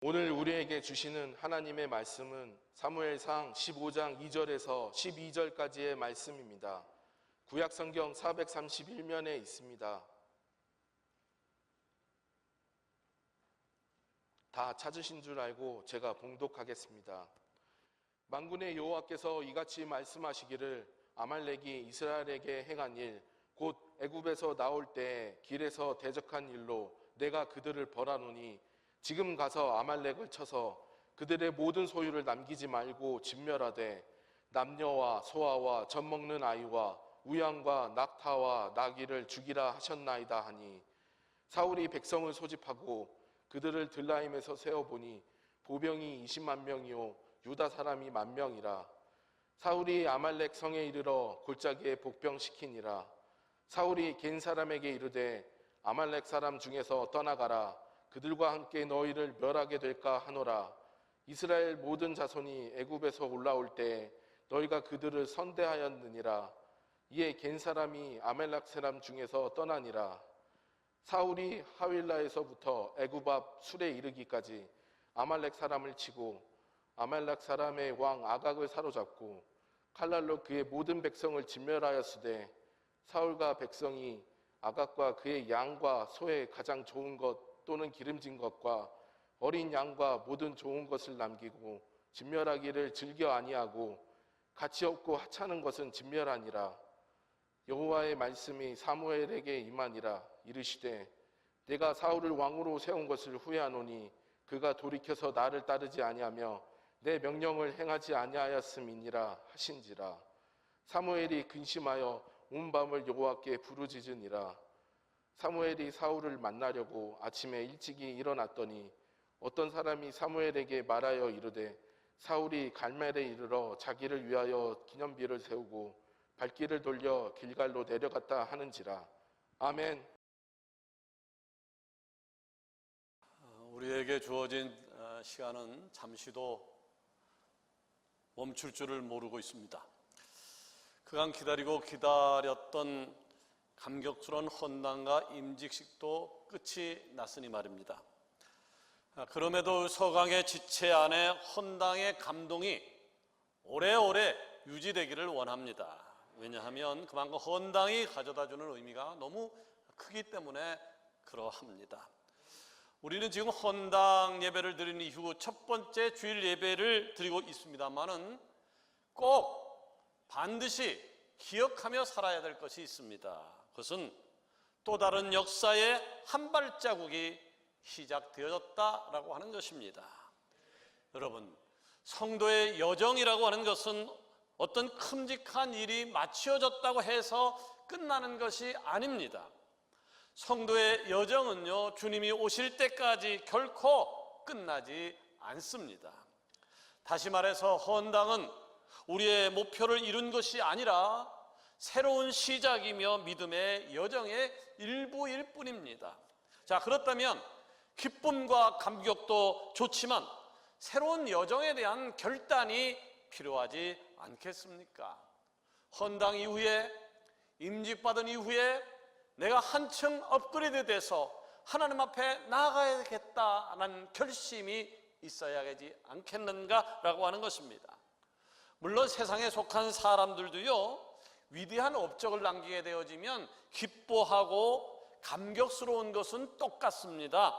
오늘 우리에게 주시는 하나님의 말씀은 사무엘상 15장 2절에서 12절까지의 말씀입니다. 구약성경 431면에 있습니다. 다 찾으신 줄 알고 제가 봉독하겠습니다. 만군의 여호와께서 이같이 말씀하시기를 아말렉이 이스라엘에게 행한 일, 곧 애굽에서 나올 때 길에서 대적한 일로 내가 그들을 벌하노니 지금 가서 아말렉을 쳐서 그들의 모든 소유를 남기지 말고 진멸하되 남녀와 소아와 젖먹는 아이와 우양과 낙타와 나귀를 죽이라 하셨나이다 하니, 사울이 백성을 소집하고 그들을 들라임에서 세어보니 보병이 20만 명이요 유다 사람이 10,000명이라. 사울이 아말렉 성에 이르러 골짜기에 복병시키니라. 사울이 겐 사람에게 이르되 아말렉 사람 중에서 떠나가라. 그들과 함께 너희를 멸하게 될까 하노라. 이스라엘 모든 자손이 애굽에서 올라올 때 너희가 그들을 선대하였느니라. 이에 겐 사람이 아말렉 사람 중에서 떠나니라. 사울이 하윌라에서부터 애굽 앞 술에 이르기까지 아말렉 사람을 치고 아말렉 사람의 왕 아각을 사로잡고 칼날로 그의 모든 백성을 진멸하였으되, 사울과 백성이 아각과 그의 양과 소의 가장 좋은 것 또는 기름진 것과 어린 양과 모든 좋은 것을 남기고 진멸하기를 즐겨 아니하고 가치 없고 하찮은 것은 진멸하니라. 여호와의 말씀이 사무엘에게 임하니라. 이르시되 내가 사울을 왕으로 세운 것을 후회하노니 그가 돌이켜서 나를 따르지 아니하며 내 명령을 행하지 아니하였음이니라 하신지라. 사무엘이 근심하여 온 밤을 여호와께 부르짖으니라. 사무엘이 사울을 만나려고 아침에 일찍이 일어났더니 어떤 사람이 사무엘에게 말하여 이르되 사울이 갈멜에 이르러 자기를 위하여 기념비를 세우고 발길을 돌려 길갈로 내려갔다 하는지라. 아멘. 우리에게 주어진 시간은 잠시도 멈출 줄을 모르고 있습니다. 그간 기다렸던 감격스러운 헌당과 임직식도 끝이 났으니 말입니다. 그럼에도 서강의 지체 안에 헌당의 감동이 오래오래 유지되기를 원합니다. 왜냐하면 그만큼 헌당이 가져다주는 의미가 너무 크기 때문에 그러합니다. 우리는 지금 헌당 예배를 드린 이후 첫 번째 주일 예배를 드리고 있습니다만은 꼭 반드시 기억하며 살아야 될 것이 있습니다. 그것은 또 다른 역사의 한 발자국이 시작되어졌다라고 하는 것입니다. 여러분, 성도의 여정이라고 하는 것은 어떤 큼직한 일이 마치어졌다고 해서 끝나는 것이 아닙니다. 성도의 여정은요, 주님이 오실 때까지 결코 끝나지 않습니다. 다시 말해서 헌당은 우리의 목표를 이룬 것이 아니라 새로운 시작이며 믿음의 여정의 일부일 뿐입니다. 자, 그렇다면 기쁨과 감격도 좋지만 새로운 여정에 대한 결단이 필요하지 않겠습니까? 헌당 이후에, 임직받은 이후에 내가 한층 업그레이드 돼서 하나님 앞에 나아가야겠다는 결심이 있어야 하지 않겠는가라고 하는 것입니다. 물론 세상에 속한 사람들도요, 위대한 업적을 남기게 되어지면 기뻐하고 감격스러운 것은 똑같습니다.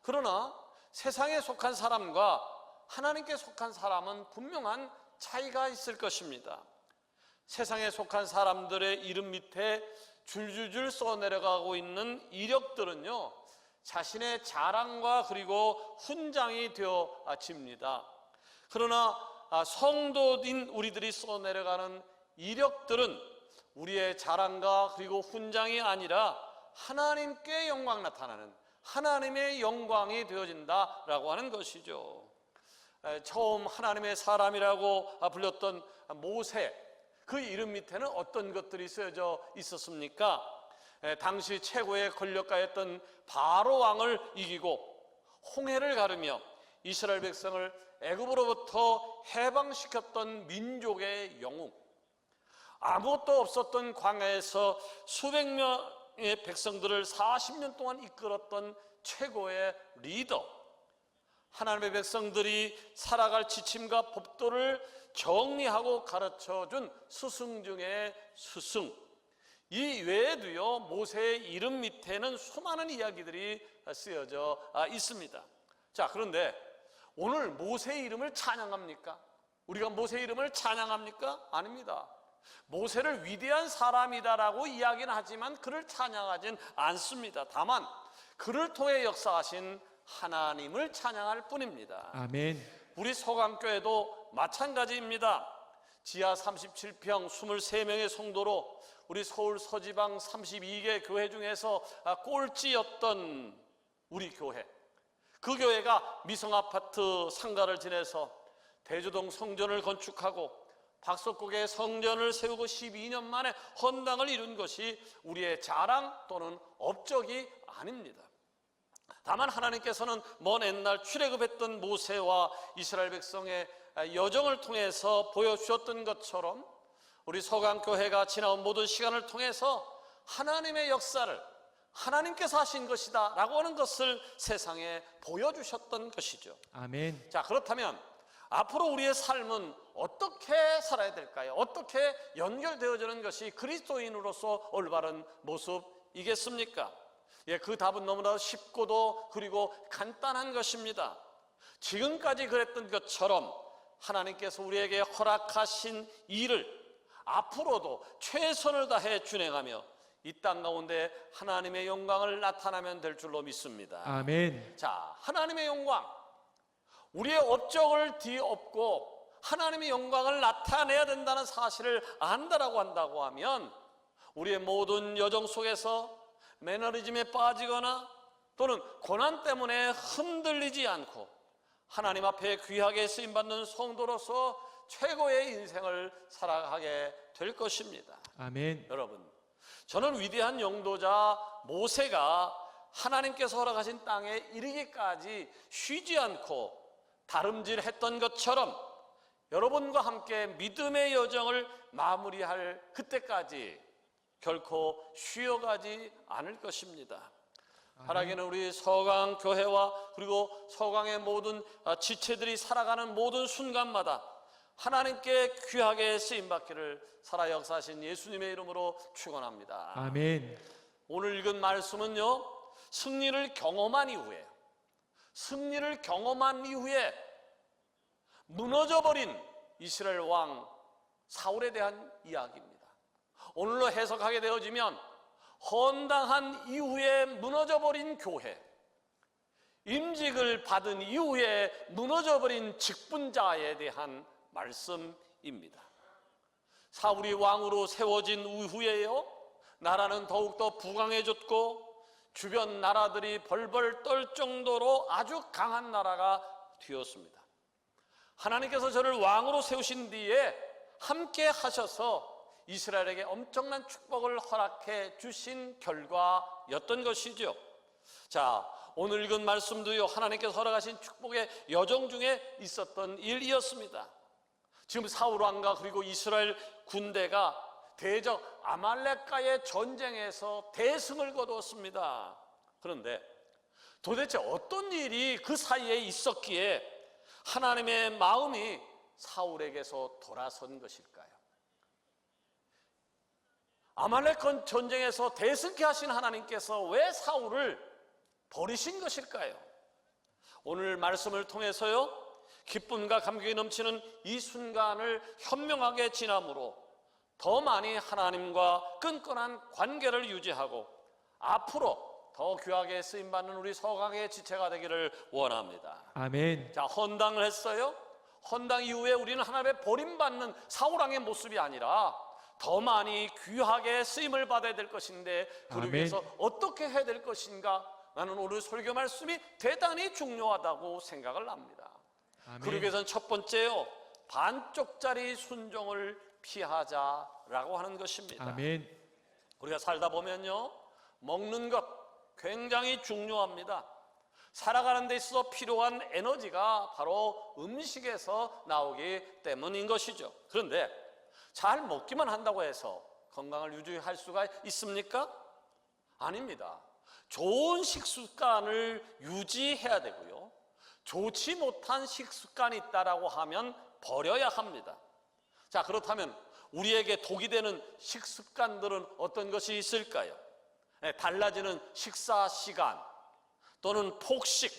그러나 세상에 속한 사람과 하나님께 속한 사람은 분명한 차이가 있을 것입니다. 세상에 속한 사람들의 이름 밑에 줄줄줄 써내려가고 있는 이력들은요, 자신의 자랑과 그리고 훈장이 되어집니다. 그러나 성도인 우리들이 써내려가는 이력들은 우리의 자랑과 그리고 훈장이 아니라 하나님께 영광 나타나는 하나님의 영광이 되어진다라고 하는 것이죠. 처음 하나님의 사람이라고 불렸던 모세, 그 이름 밑에는 어떤 것들이 쓰여져 있었습니까? 당시 최고의 권력가였던 바로 왕을 이기고 홍해를 가르며 이스라엘 백성을 애굽으로부터 해방시켰던 민족의 영웅, 아무것도 없었던 광야에서 수백 명의 백성들을 40년 동안 이끌었던 최고의 리더, 하나님의 백성들이 살아갈 지침과 법도를 정리하고 가르쳐준 스승 중에 스승. 이 외에도요, 모세의 이름 밑에는 수많은 이야기들이 쓰여져 있습니다. 자, 그런데 오늘 모세의 이름을 찬양합니까? 우리가 모세의 이름을 찬양합니까? 아닙니다. 모세를 위대한 사람이다라고 이야기는 하지만 그를 찬양하진 않습니다. 다만 그를 통해 역사하신 하나님을 찬양할 뿐입니다. 아멘. 우리 서강교회도 마찬가지입니다. 지하 37평 23명의 성도로 우리 서울 서지방 32개 교회 중에서 꼴찌였던 우리 교회, 그 교회가 미성아파트 상가를 지내서 대주동 성전을 건축하고 박석국의 성전을 세우고 12년 만에 헌당을 이룬 것이 우리의 자랑 또는 업적이 아닙니다. 다만 하나님께서는 먼 옛날 출애굽했던 모세와 이스라엘 백성의 여정을 통해서 보여주셨던 것처럼 우리 서강교회가 지나온 모든 시간을 통해서 하나님의 역사를 하나님께서 하신 것이다 라고 하는 것을 세상에 보여주셨던 것이죠. 아멘. 자, 그렇다면 앞으로 우리의 삶은 어떻게 살아야 될까요? 어떻게 연결되어지는 것이 그리스도인으로서 올바른 모습이겠습니까? 예, 그 답은 너무나 쉽고도 그리고 간단한 것입니다. 지금까지 그랬던 것처럼 하나님께서 우리에게 허락하신 일을 앞으로도 최선을 다해 준행하며 이 땅 가운데 하나님의 영광을 나타나면 될 줄로 믿습니다. 아멘. 자, 하나님의 영광, 우리의 업적을 뒤엎고 하나님의 영광을 나타내야 된다는 사실을 안다라고 한다고 하면 우리의 모든 여정 속에서 매너리즘에 빠지거나 또는 고난 때문에 흔들리지 않고 하나님 앞에 귀하게 쓰임받는 성도로서 최고의 인생을 살아가게 될 것입니다. 아멘. 여러분, 저는 위대한 영도자 모세가 하나님께서 허락하신 땅에 이르기까지 쉬지 않고 다름질했던 것처럼 여러분과 함께 믿음의 여정을 마무리할 그때까지 결코 쉬어가지 않을 것입니다. 하나님은 우리 서강교회와 그리고 서강의 모든 지체들이 살아가는 모든 순간마다 하나님께 귀하게 쓰임받기를 살아 역사하신 예수님의 이름으로 축원합니다. 아멘. 오늘 읽은 말씀은요, 승리를 경험한 이후에 무너져버린 이스라엘 왕 사울에 대한 이야기입니다. 오늘로 해석하게 되어지면 헌당한 이후에 무너져버린 교회, 임직을 받은 이후에 무너져버린 직분자에 대한 말씀입니다. 사울이 왕으로 세워진 이후에요, 나라는 더욱더 부강해졌고 주변 나라들이 벌벌 떨 정도로 아주 강한 나라가 되었습니다. 하나님께서 저를 왕으로 세우신 뒤에 함께 하셔서 이스라엘에게 엄청난 축복을 허락해 주신 결과였던 것이죠. 자, 오늘 읽은 말씀도요, 하나님께서 허락하신 축복의 여정 중에 있었던 일이었습니다. 지금 사울 왕과 그리고 이스라엘 군대가 대적 아말렉과의 전쟁에서 대승을 거두었습니다. 그런데 도대체 어떤 일이 그 사이에 있었기에 하나님의 마음이 사울에게서 돌아선 것일까요? 아말렉 전쟁에서 대승케 하신 하나님께서 왜 사울을 버리신 것일까요? 오늘 말씀을 통해서요, 기쁨과 감격이 넘치는 이 순간을 현명하게 지남으로 더 많이 하나님과 끈끈한 관계를 유지하고 앞으로 더 귀하게 쓰임받는 우리 서강의 지체가 되기를 원합니다. 아멘. 자, 헌당을 했어요. 헌당 이후에 우리는 하나님의 버림받는 사울왕의 모습이 아니라 더 많이 귀하게 쓰임을 받아야 될 것인데 그러기 아멘. 위해서 어떻게 해야 될 것인가? 나는 오늘 설교 말씀이 대단히 중요하다고 생각을 합니다. 아멘. 그러기 위해서는 첫 번째요, 반쪽짜리 순종을 피하자라고 하는 것입니다. 아멘. 우리가 살다 보면요, 먹는 것 굉장히 중요합니다. 살아가는 데 있어서 필요한 에너지가 바로 음식에서 나오기 때문인 것이죠. 그런데 잘 먹기만 한다고 해서 건강을 유지할 수가 있습니까? 아닙니다. 좋은 식습관을 유지해야 되고요, 좋지 못한 식습관이 있다라고 하면 버려야 합니다. 자, 그렇다면 우리에게 독이 되는 식습관들은 어떤 것이 있을까요? 달라지는 식사 시간 또는 폭식,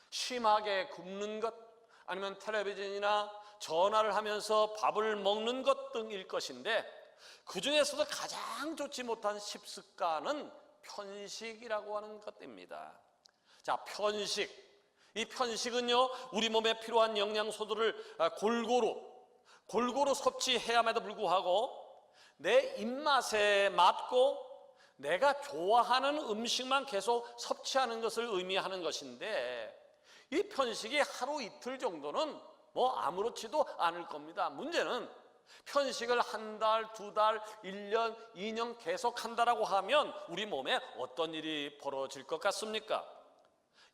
심하게 굶는 것, 아니면 텔레비전이나 전화를 하면서 밥을 먹는 것 등일 것인데, 그 중에서도 가장 좋지 못한 식습관은 편식이라고 하는 것입니다. 자, 편식. 이 편식은요, 우리 몸에 필요한 영양소들을 골고루 섭취해야만에도 불구하고 내 입맛에 맞고 내가 좋아하는 음식만 계속 섭취하는 것을 의미하는 것인데, 이 편식이 하루 이틀 정도는 아무렇지도 않을 겁니다. 문제는 편식을 한 달, 두 달, 1년, 2년 계속 한다라고 하면 우리 몸에 어떤 일이 벌어질 것 같습니까?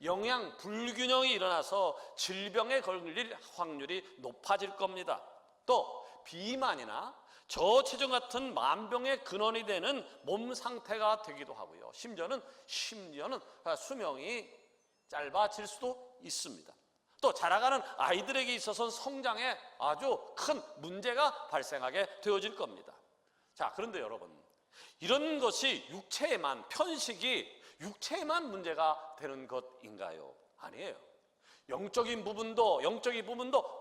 영양 불균형이 일어나서 질병에 걸릴 확률이 높아질 겁니다. 또 비만이나 저체중 같은 만병의 근원이 되는 몸 상태가 되기도 하고요. 심지어는 수명이 짧아질 수도 있습니다. 또 자라가는 아이들에게 있어서는 성장에 아주 큰 문제가 발생하게 되어질 겁니다. 자, 그런데 여러분, 이런 것이 편식이 육체에만 문제가 되는 것인가요? 아니에요. 영적인 부분도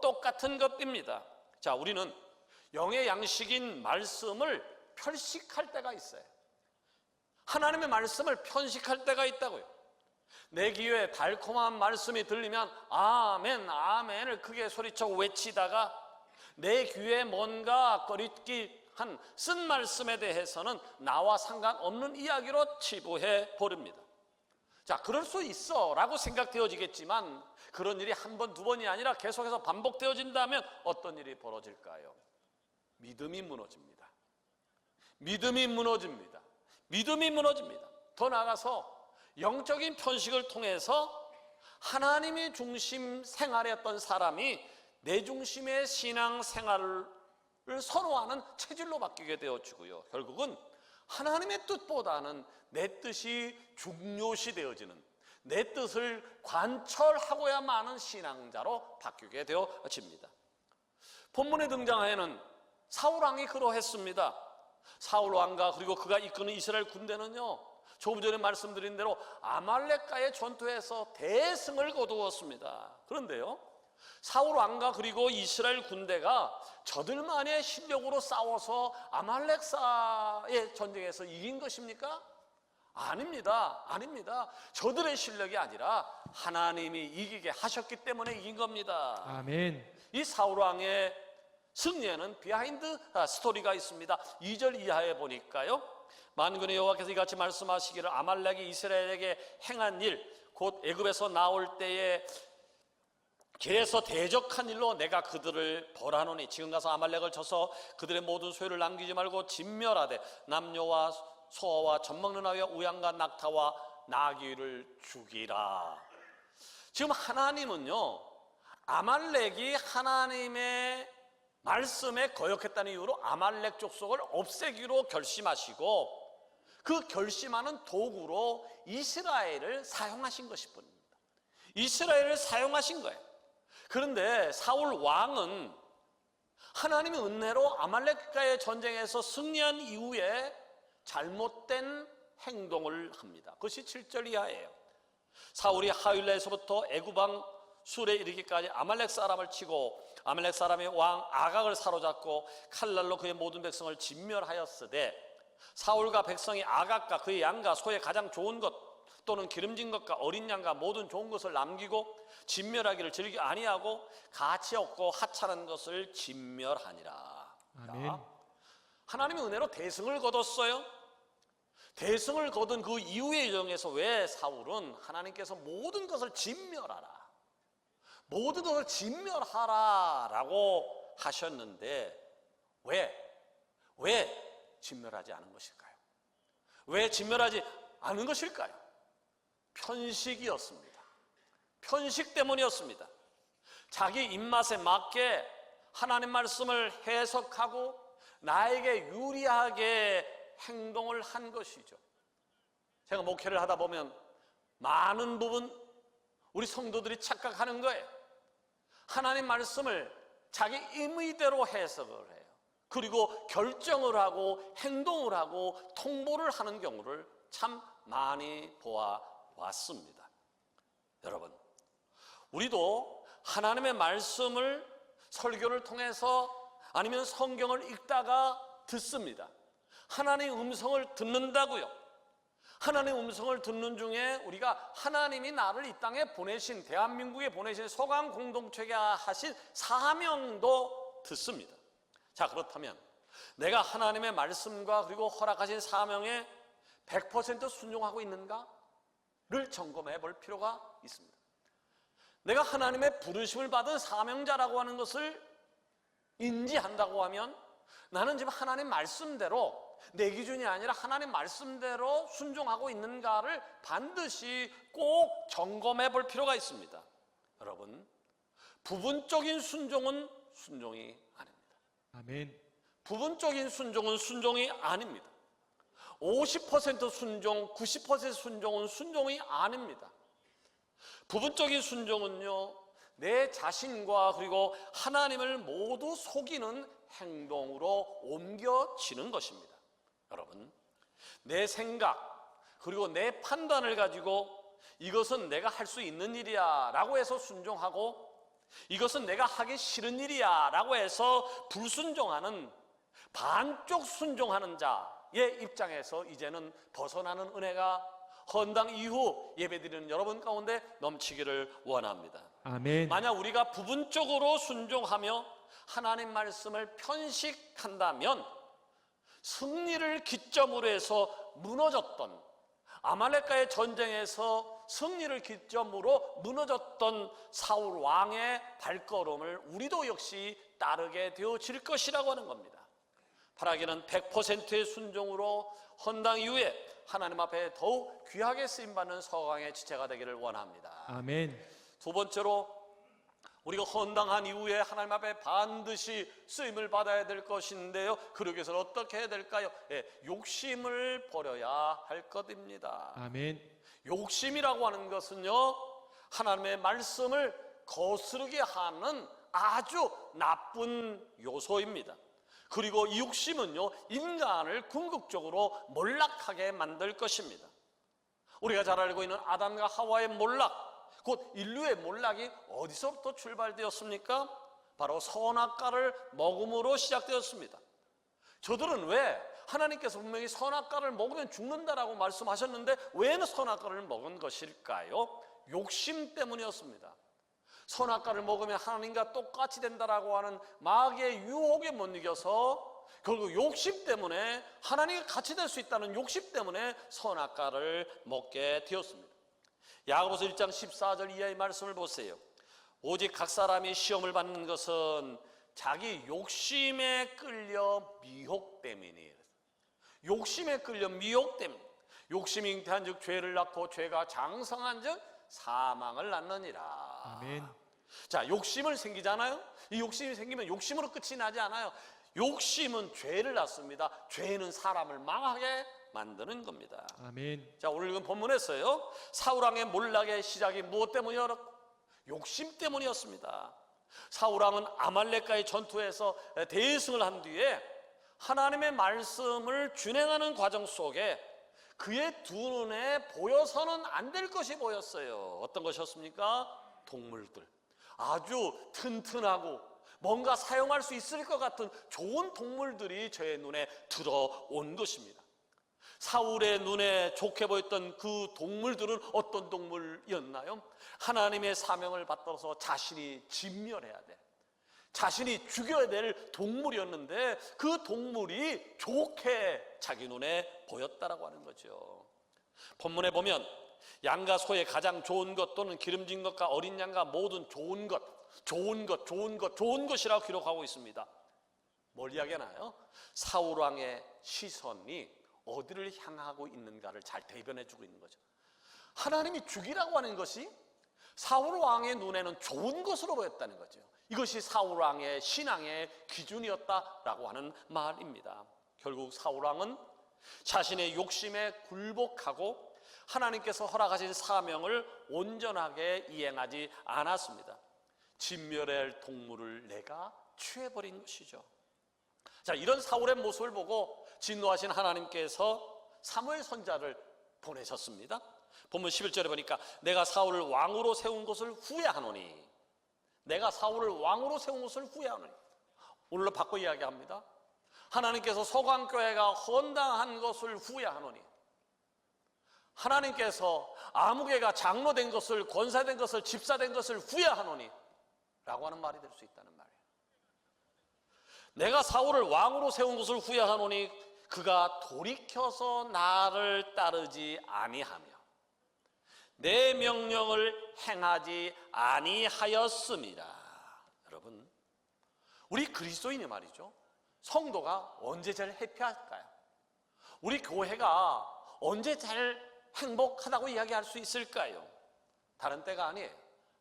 똑같은 것입니다. 자, 우리는 영의 양식인 말씀을 편식할 때가 있어요. 하나님의 말씀을 편식할 때가 있다고요. 내 귀에 달콤한 말씀이 들리면 아멘, 아멘을 크게 소리쳐 외치다가 내 귀에 뭔가 꺼릿한 쓴 말씀에 대해서는 나와 상관없는 이야기로 치부해 버립니다. 자, 그럴 수 있어 라고 생각되어지겠지만, 그런 일이 한 번, 두 번이 아니라 계속해서 반복되어진다면 어떤 일이 벌어질까요? 믿음이 무너집니다. 믿음이 무너집니다. 더 나아가서 영적인 편식을 통해서 하나님의 중심 생활했던 사람이 내 중심의 신앙 생활을 선호하는 체질로 바뀌게 되어지고요. 결국은 하나님의 뜻보다는 내 뜻이 중요시 되어지는, 내 뜻을 관철하고야만 하는 신앙자로 바뀌게 되어집니다. 본문에 등장하는 사울 왕이 그러했습니다. 사울 왕과 그리고 그가 이끄는 이스라엘 군대는요, 조금 전에 말씀드린 대로 아말렉과의 전투에서 대승을 거두었습니다. 그런데요, 사울 왕과 그리고 이스라엘 군대가 저들만의 실력으로 싸워서 아말렉과의 전쟁에서 이긴 것입니까? 아닙니다. 저들의 실력이 아니라 하나님이 이기게 하셨기 때문에 이긴 겁니다. 아멘. 이 사울 왕의 승리에는 비하인드 스토리가 있습니다. 2절 이하에 보니까요, 만군의 여호와께서 이같이 말씀하시기를 아말렉이 이스라엘에게 행한 일, 곧 애굽에서 나올 때에 길에서 대적한 일로 내가 그들을 벌하노니 지금 가서 아말렉을 쳐서 그들의 모든 소유를 남기지 말고 진멸하되 남녀와 소아와 젖먹는 아이와 우양과 낙타와 나귀를 죽이라. 지금 하나님은요, 아말렉이 하나님의 말씀에 거역했다는 이유로 아말렉 족속을 없애기로 결심하시고, 그 결심하는 도구로 이스라엘을 사용하신 것일 뿐입니다. 이스라엘을 사용하신 거예요. 그런데 사울 왕은 하나님의 은혜로 아말렉과의 전쟁에서 승리한 이후에 잘못된 행동을 합니다. 그것이 7절 이하예요. 사울이 하윌라에서부터 애굽왕 술에 이르기까지 아말렉 사람을 치고 아말렉 사람의 왕 아각을 사로잡고 칼날로 그의 모든 백성을 진멸하였으되, 사울과 백성이 아각과 그의 양과 소의 가장 좋은 것 또는 기름진 것과 어린 양과 모든 좋은 것을 남기고 진멸하기를 즐겨 아니하고 가치 없고 하찮은 것을 진멸하니라. 아멘. 하나님의 은혜로 대승을 거뒀어요. 대승을 거둔 그 이후의 여정에서 왜 사울은 하나님께서 모든 것을 진멸하라, 모든 것을 진멸하라라고 하셨는데 왜 진멸하지 않은 것일까요? 왜 진멸하지 않은 것일까요? 편식이었습니다. 편식 때문이었습니다. 자기 입맛에 맞게 하나님 말씀을 해석하고 나에게 유리하게 행동을 한 것이죠. 제가 목회를 하다 보면 많은 부분 우리 성도들이 착각하는 거예요. 하나님 말씀을 자기 임의대로 해석을 해요. 그리고 결정을 하고 행동을 하고 통보를 하는 경우를 참 많이 보아왔습니다. 여러분, 우리도 하나님의 말씀을 설교를 통해서 아니면 성경을 읽다가 듣습니다. 하나님의 음성을 듣는다고요. 하나님의 음성을 듣는 중에 우리가 하나님이 나를 이 땅에 보내신, 대한민국에 보내신 소강 공동체가 하신 사명도 듣습니다. 자, 그렇다면 내가 하나님의 말씀과 그리고 허락하신 사명에 100% 순종하고 있는가를 점검해 볼 필요가 있습니다. 내가 하나님의 부르심을 받은 사명자라고 하는 것을 인지한다고 하면 나는 지금 하나님 말씀대로, 내 기준이 아니라 하나님 말씀대로 순종하고 있는가를 반드시 꼭 점검해 볼 필요가 있습니다. 여러분, 부분적인 순종은 순종이 아닙니다. 아멘. 부분적인 순종은 순종이 아닙니다. 50% 순종, 90% 순종은 순종이 아닙니다. 부분적인 순종은요, 내 자신과 그리고 하나님을 모두 속이는 행동으로 옮겨지는 것입니다. 여러분, 내 생각 그리고 내 판단을 가지고 이것은 내가 할 수 있는 일이야 라고 해서 순종하고, 이것은 내가 하기 싫은 일이야 라고 해서 불순종하는, 반쪽 순종하는 자의 입장에서 이제는 벗어나는 은혜가 헌당 이후 예배드리는 여러분 가운데 넘치기를 원합니다. 아멘. 만약 우리가 부분적으로 순종하며 하나님 말씀을 편식한다면 승리를 기점으로 해서 무너졌던, 아말렉과의 전쟁에서 승리를 기점으로 무너졌던 사울 왕의 발걸음을 우리도 역시 따르게 되어질 것이라고 하는 겁니다. 바라기는 100%의 순종으로 헌당 이후에 하나님 앞에 더욱 귀하게 쓰임받는 서강의 지체가 되기를 원합니다. 아멘. 두 번째로, 우리가 헌당한 이후에 하나님 앞에 반드시 쓰임을 받아야 될 것인데요, 그러기 위해서는 어떻게 해야 될까요? 욕심을 버려야 할 것입니다. 아멘. 욕심이라고 하는 것은요, 하나님의 말씀을 거스르게 하는 아주 나쁜 요소입니다. 그리고 이 욕심은요, 인간을 궁극적으로 몰락하게 만들 것입니다. 우리가 잘 알고 있는 아담과 하와의 몰락, 곧 인류의 몰락이 어디서부터 출발되었습니까? 바로 선악과를 먹음으로 시작되었습니다. 저들은 왜 하나님께서 분명히 선악과를 먹으면 죽는다라고 말씀하셨는데 왜 선악과를 먹은 것일까요? 욕심 때문이었습니다. 선악과를 먹으면 하나님과 똑같이 된다라고 하는 마귀의 유혹에 못 이겨서 결국 욕심 때문에 하나님과 같이 될 수 있다는 욕심 때문에 선악과를 먹게 되었습니다. 야고보서 1장 14절 이하의 말씀을 보세요. 오직 각 사람이 시험을 받는 것은 자기 욕심에 끌려 미혹 때문이에요. 욕심에 끌려 미혹 때문. 욕심이 잉태한 즉 죄를 낳고 죄가 장성한 즉 사망을 낳느니라. 아멘. 자, 욕심을 생기잖아요. 이 욕심이 생기면 욕심으로 끝이 나지 않아요. 욕심은 죄를 낳습니다. 죄는 사람을 망하게 만드는 겁니다. 아멘. 자, 오늘 읽은 본문에서요, 사울왕의 몰락의 시작이 무엇 때문이었? 욕심 때문이었습니다. 사울왕은 아말렉과의 전투에서 대승을 한 뒤에 하나님의 말씀을 준행하는 과정 속에 그의 두 눈에 보여서는 안 될 것이 보였어요. 어떤 것이었습니까? 동물들, 아주 튼튼하고 뭔가 사용할 수 있을 것 같은 좋은 동물들이 저의 눈에 들어온 것입니다. 사울의 눈에 좋게 보였던 그 동물들은 어떤 동물이었나요? 하나님의 사명을 받들어서 자신이 진멸해야 돼, 자신이 죽여야 될 동물이었는데 그 동물이 좋게 자기 눈에 보였다라고 하는 거죠. 본문에 보면 양과 소의 가장 좋은 것 또는 기름진 것과 어린 양과 모든 좋은 것, 좋은 것이라고 기록하고 있습니다. 뭘 이야기하나요? 사울왕의 시선이 어디를 향하고 있는가를 잘 대변해주고 있는 거죠. 하나님이 죽이라고 하는 것이 사울왕의 눈에는 좋은 것으로 보였다는 거죠. 이것이 사울왕의 신앙의 기준이었다라고 하는 말입니다. 결국 사울왕은 자신의 욕심에 굴복하고 하나님께서 허락하신 사명을 온전하게 이행하지 않았습니다. 진멸해야 할 동물을 내가 취해버린 것이죠. 자, 이런 사울의 모습을 보고 진노하신 하나님께서 사무엘 선지자를 보내셨습니다. 본문 11절에 보니까 내가 사울을 왕으로 세운 것을 후회하노니, 내가 사울을 왕으로 세운 것을 후회하노니, 오늘로 바꿔 이야기합니다. 하나님께서 서강교회가 헌당한 것을 후회하노니, 하나님께서 아무개가 장로된 것을, 권사된 것을, 집사된 것을 후회하노니 라고 하는 말이 될 수 있다는 말이에요. 내가 사울을 왕으로 세운 것을 후회하노니 그가 돌이켜서 나를 따르지 아니하며 내 명령을 행하지 아니하였습니다. 여러분, 우리 그리스도인이 말이죠, 성도가 언제 제일 해피할까요? 우리 교회가 언제 제일 행복하다고 이야기할 수 있을까요? 다른 때가 아니에요.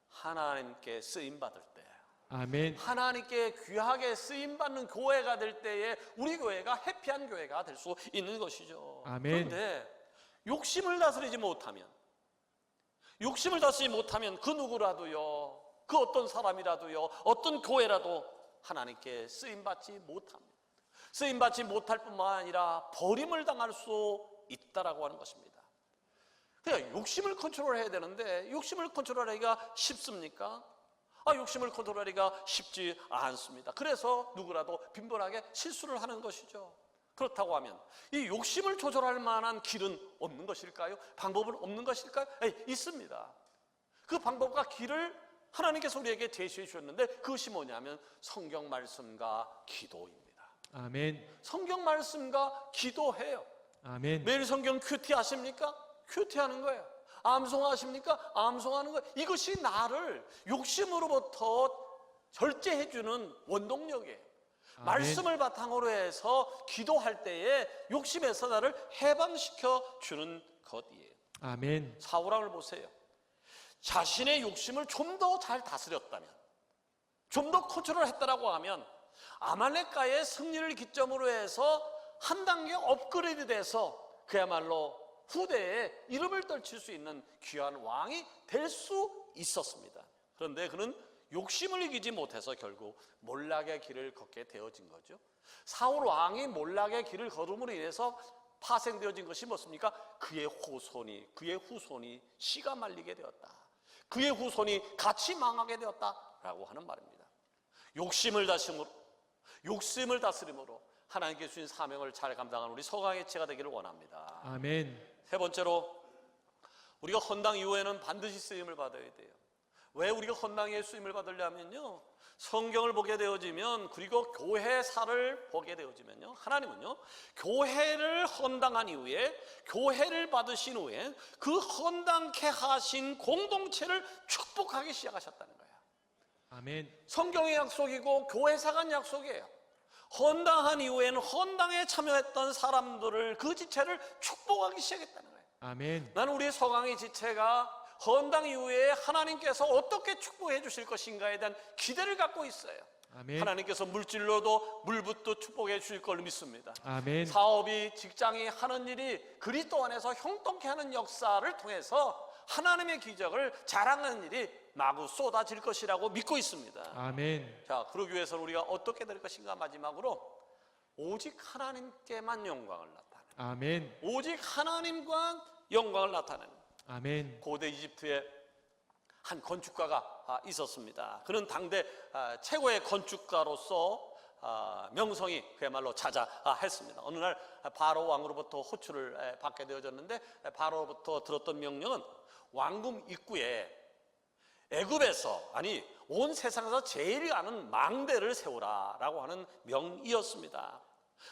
하나님께 쓰임받을 때, 아멘. 하나님께 귀하게 쓰임받는 교회가 될 때에 우리 교회가 해피한 교회가 될 수 있는 것이죠. 아멘. 그런데 욕심을 다스리지 못하면 그 누구라도요, 그 어떤 사람이라도요, 어떤 교회라도 하나님께 쓰임받지 못합니다. 쓰임받지 못할 뿐만 아니라 버림을 당할 수 있다라고 하는 것입니다. 그러니까 욕심을 컨트롤해야 되는데 욕심을 컨트롤하기가 쉽습니까? 욕심을 컨트롤하기가 쉽지 않습니다. 그래서 누구라도 빈번하게 실수를 하는 것이죠. 그렇다고 하면 이 욕심을 조절할 만한 길은 없는 것일까요? 방법은 없는 것일까요? 있습니다. 그 방법과 길을 하나님께서 우리에게 제시해 주셨는데 그것이 뭐냐면 성경 말씀과 기도입니다. 아멘. 성경 말씀과 기도해요. 아멘. 매일 성경 큐티 하십니까? 큐티하는 거예요. 암송하십니까? 암송하는 거예요. 이것이 나를 욕심으로부터 절제해주는 원동력이에요. 아멘. 말씀을 바탕으로 해서 기도할 때에 욕심에서 나를 해방시켜 주는 것이에요. 아멘. 사울왕을 보세요. 자신의 욕심을 좀 더 잘 다스렸다면, 좀 더 컨트롤 했다라고 하면 아말렉과의 승리를 기점으로 해서 한 단계 업그레이드 돼서 그야말로 후대에 이름을 떨칠 수 있는 귀한 왕이 될 수 있었습니다. 그런데 그는 욕심을 이기지 못해서 결국 몰락의 길을 걷게 되어진 거죠. 사울 왕이 몰락의 길을 걸음으로 인해서 파생되어진 것이 무엇입니까? 그의 후손이 씨가 말리게 되었다. 그의 후손이 같이 망하게 되었다라고 하는 말입니다. 욕심을 다스림으로 하나님께 주신 사명을 잘 감당하는 우리 서강의 지체가 되기를 원합니다. 아멘. 세 번째로, 우리가 헌당 이후에는 반드시 쓰임을 받아야 돼요. 왜 우리가 헌당에 쓰임을 받으려면요, 성경을 보게 되어지면, 그리고 교회사를 보게 되어지면요, 하나님은요 교회를 헌당한 이후에, 교회를 받으신 후에 그 헌당케 하신 공동체를 축복하기 시작하셨다는 거예요. 아멘. 성경의 약속이고 교회사가 한 약속이에요. 헌당한 이후에는 헌당에 참여했던 사람들을, 그 지체를 축복하기 시작했다는 거예요. 아멘. 나는 우리 서강의 지체가 헌당 이후에 하나님께서 어떻게 축복해 주실 것인가에 대한 기대를 갖고 있어요. 아멘. 하나님께서 물질로도 물붓도 축복해 주실 걸 믿습니다. 아멘. 사업이, 직장이 하는 일이 그리스도 안에서 형통케 하는 역사를 통해서 하나님의 기적을 자랑하는 일이 마구 쏟아질 것이라고 믿고 있습니다. 아멘. 자, 그러기 위해서는 우리가 어떻게 될 것인가? 마지막으로, 오직 하나님께만 영광을 나타내는, 아멘. 오직 하나님과 영광을 나타내는, 아멘. 고대 이집트에 한 건축가가 있었습니다. 그는 당대 최고의 건축가로서 명성이 그야말로 자자했습니다. 어느 날 바로 왕으로부터 호출을 받게 되어졌는데, 바로부터 들었던 명령은 왕궁 입구에 애굽에서, 아니 온 세상에서 제일 많은 망대를 세우라라고 하는 명이었습니다.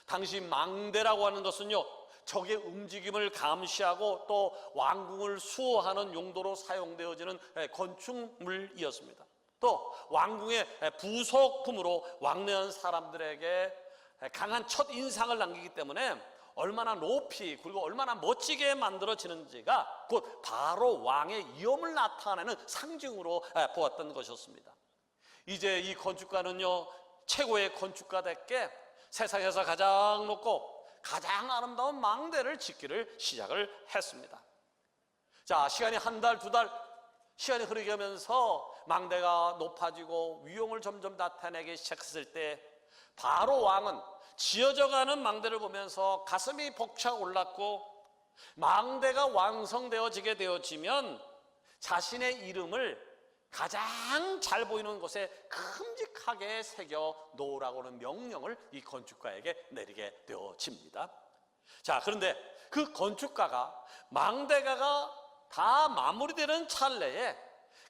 당시 망대라고 하는 것은요, 적의 움직임을 감시하고 또 왕궁을 수호하는 용도로 사용되어지는 건축물이었습니다. 또 왕궁의 부속품으로 왕래한 사람들에게 강한 첫 인상을 남기기 때문에 얼마나 높이 그리고 얼마나 멋지게 만들어지는지가 곧 바로 왕의 위엄을 나타내는 상징으로 보았던 것이었습니다. 이제 이 건축가는요, 최고의 건축가답게 세상에서 가장 높고 가장 아름다운 망대를 짓기를 시작을 했습니다. 자, 시간이 한 달, 두 달 시간이 흐르게 하면서 망대가 높아지고 위용을 점점 나타내기 시작했을 때 바로 왕은 지어져가는 망대를 보면서 가슴이 벅차 올랐고, 망대가 완성되어지게 되어지면 자신의 이름을 가장 잘 보이는 곳에 큼직하게 새겨 놓으라고 하는 명령을 이 건축가에게 내리게 되어집니다. 자, 그런데 그 건축가가 망대가가 다 마무리되는 찰나에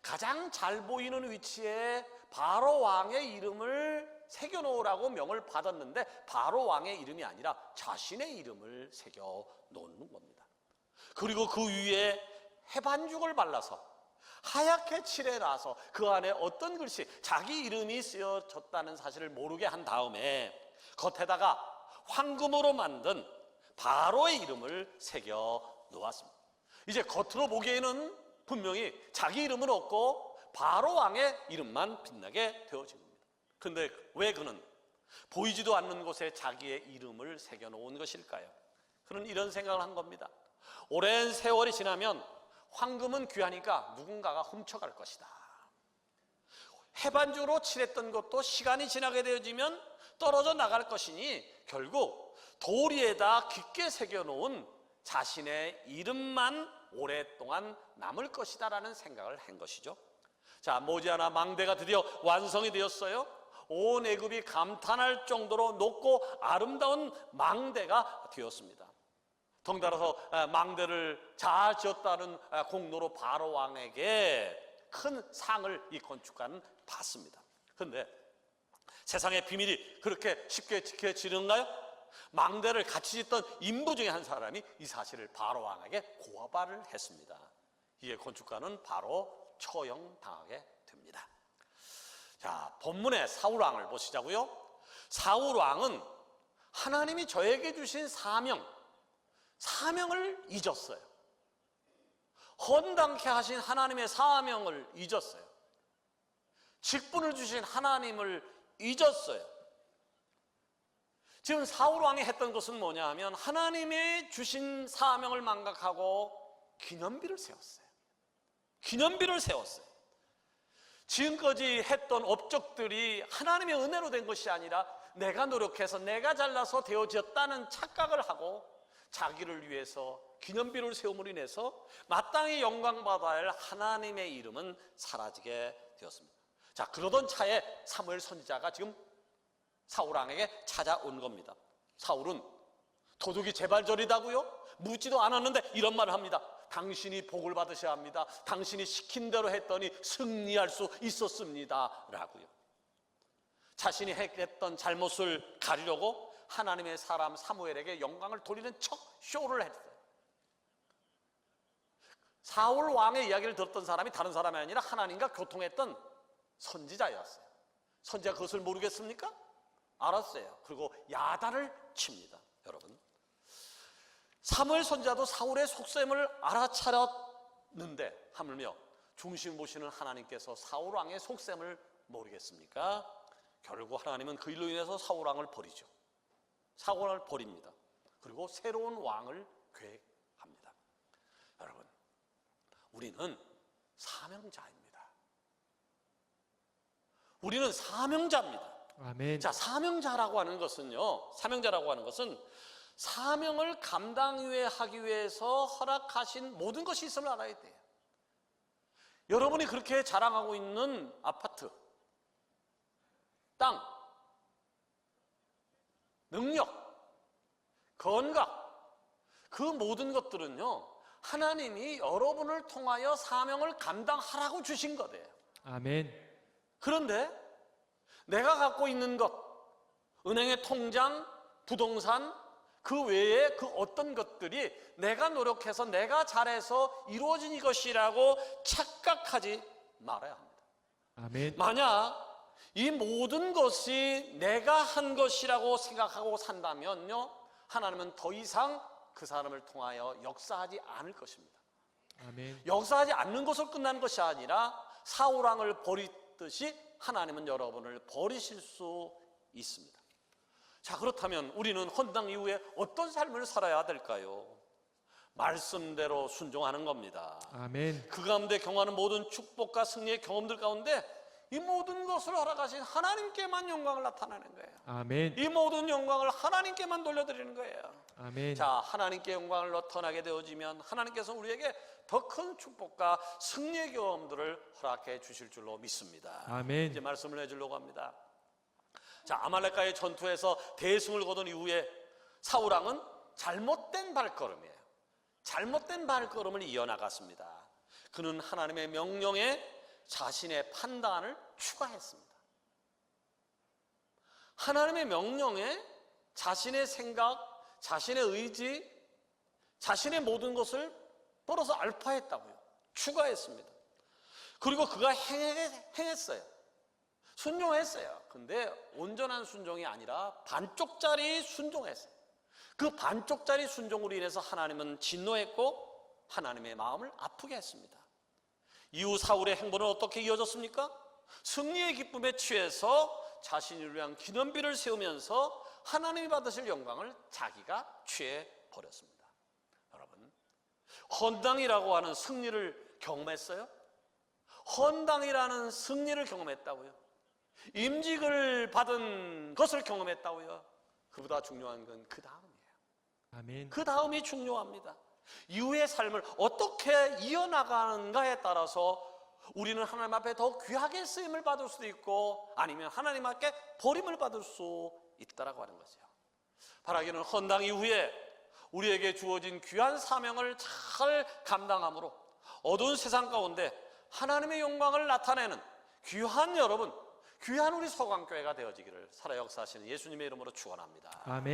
가장 잘 보이는 위치에 바로 왕의 이름을 새겨 놓으라고 명을 받았는데, 바로 왕의 이름이 아니라 자신의 이름을 새겨 놓는 겁니다. 그리고 그 위에 해반죽을 발라서 하얗게 칠해놔서 그 안에 어떤 글씨, 자기 이름이 쓰여졌다는 사실을 모르게 한 다음에 겉에다가 황금으로 만든 바로의 이름을 새겨 놓았습니다. 이제 겉으로 보기에는 분명히 자기 이름은 없고 바로 왕의 이름만 빛나게 되어진 겁니다. 그런데 왜 그는 보이지도 않는 곳에 자기의 이름을 새겨 놓은 것일까요? 그는 이런 생각을 한 겁니다. 오랜 세월이 지나면 황금은 귀하니까 누군가가 훔쳐갈 것이다. 해반죽으로 칠했던 것도 시간이 지나게 되어지면 떨어져 나갈 것이니 결국 돌 위에다 깊게 새겨놓은 자신의 이름만 오랫동안 남을 것이다 라는 생각을 한 것이죠. 자, 머지않아 망대가 드디어 완성이 되었어요. 온 애굽이 감탄할 정도로 높고 아름다운 망대가 되었습니다. 덩달아서 망대를 잘 지었다는 공로로 바로 왕에게 큰 상을 이 건축가는 받습니다. 그런데 세상의 비밀이 그렇게 쉽게 지켜지는가요? 망대를 같이 짓던 인부 중에 한 사람이 이 사실을 바로 왕에게 고발을 했습니다. 이에 건축가는 바로 처형당하게 됩니다. 자, 본문의 사울 왕을 보시자고요. 사울 왕은 하나님이 저에게 주신 사명을 잊었어요. 헌당케 하신 하나님의 사명을 잊었어요. 직분을 주신 하나님을 잊었어요. 지금 사울 왕이 했던 것은 뭐냐 하면 하나님의 주신 사명을 망각하고 기념비를 세웠어요. 기념비를 세웠어요. 지금까지 했던 업적들이 하나님의 은혜로 된 것이 아니라 내가 노력해서 내가 잘나서 되어졌다는 착각을 하고 자기를 위해서 기념비를 세움으로 인해서 마땅히 영광받아야 할 하나님의 이름은 사라지게 되었습니다. 자, 그러던 차에 사무엘 선지자가 지금 사울 왕에게 찾아온 겁니다. 사울은 도둑이 제발저리다고요? 묻지도 않았는데 이런 말을 합니다. 당신이 복을 받으셔야 합니다. 당신이 시킨 대로 했더니 승리할 수 있었습니다 라고요. 자신이 했던 잘못을 가리려고 하나님의 사람 사무엘에게 영광을 돌리는 척 쇼를 했어요. 사울 왕의 이야기를 들었던 사람이 다른 사람이 아니라 하나님과 교통했던 선지자였어요. 선지자가 그것을 모르겠습니까? 알았어요. 그리고 야단을 칩니다. 여러분, 사무엘 선지자도 사울의 속셈을 알아차렸는데 하물며 중심 보시는 하나님께서 사울 왕의 속셈을 모르겠습니까? 결국 하나님은 그 일로 인해서 사울 왕을 버리죠. 사울 왕을 버립니다. 그리고 새로운 왕을 계획합니다. 여러분, 우리는 사명자입니다. 우리는 사명자입니다. 아멘. 자, 사명자라고 하는 것은요, 사명자라고 하는 것은 사명을 감당하기 위해서 허락하신 모든 것이 있음을 알아야 돼요. 여러분이 그렇게 자랑하고 있는 아파트, 땅, 능력, 건강, 그 모든 것들은요, 하나님이 여러분을 통하여 사명을 감당하라고 주신 거예요. 아멘. 그런데 내가 갖고 있는 것, 은행의 통장, 부동산, 그 외에 그 어떤 것들이 내가 노력해서 내가 잘해서 이루어진 이것이라고 착각하지 말아야 합니다. 아멘. 만약 이 모든 것이 내가 한 것이라고 생각하고 산다면요, 하나님은 더 이상 그 사람을 통하여 역사하지 않을 것입니다. 아멘. 역사하지 않는 것으로 끝나는 것이 아니라 사울 왕을 버리듯이 하나님은 여러분을 버리실 수 있습니다. 자, 그렇다면 우리는 헌당 이후에 어떤 삶을 살아야 될까요? 말씀대로 순종하는 겁니다. 아멘. 그 가운데 경험하는 모든 축복과 승리의 경험들 가운데 이 모든 것을 허락하신 하나님께만 영광을 나타내는 거예요. 아멘. 이 모든 영광을 하나님께만 돌려드리는 거예요. 아멘. 자, 하나님께 영광을 나타나게 되어지면 하나님께서 우리에게 더 큰 축복과 승리의 경험들을 허락해 주실 줄로 믿습니다. 아멘. 이제 말씀을 해주려고 합니다. 자, 아말렉과의 전투에서 대승을 거둔 이후에 사울왕은 잘못된 발걸음이에요. 잘못된 발걸음을 이어나갔습니다. 그는 하나님의 명령에 자신의 판단을 추가했습니다. 하나님의 명령에 자신의 생각, 자신의 의지, 자신의 모든 것을 플러스 알파했다고요. 추가했습니다. 그리고 그가 행했어요. 순종했어요. 근데 온전한 순종이 아니라 반쪽짜리 순종했어요. 그 반쪽짜리 순종으로 인해서 하나님은 진노했고 하나님의 마음을 아프게 했습니다. 이후 사울의 행보는 어떻게 이어졌습니까? 승리의 기쁨에 취해서 자신을 위한 기념비를 세우면서 하나님이 받으실 영광을 자기가 취해버렸습니다. 여러분, 헌당이라고 하는 승리를 경험했어요? 헌당이라는 승리를 경험했다고요? 임직을 받은 것을 경험했다고요? 그보다 중요한 건 그 다음이에요. 아멘. 그 다음이 중요합니다. 이후의 삶을 어떻게 이어나가는가에 따라서 우리는 하나님 앞에 더 귀하게 쓰임을 받을 수도 있고 아니면 하나님 앞에 버림을 받을 수 있다라고 하는 거죠. 바라기는 헌당 이후에 우리에게 주어진 귀한 사명을 잘 감당함으로 어두운 세상 가운데 하나님의 영광을 나타내는 귀한 여러분, 귀한 우리 서강교회가 되어지기를 살아 역사하시는 예수님의 이름으로 축원합니다. 아멘.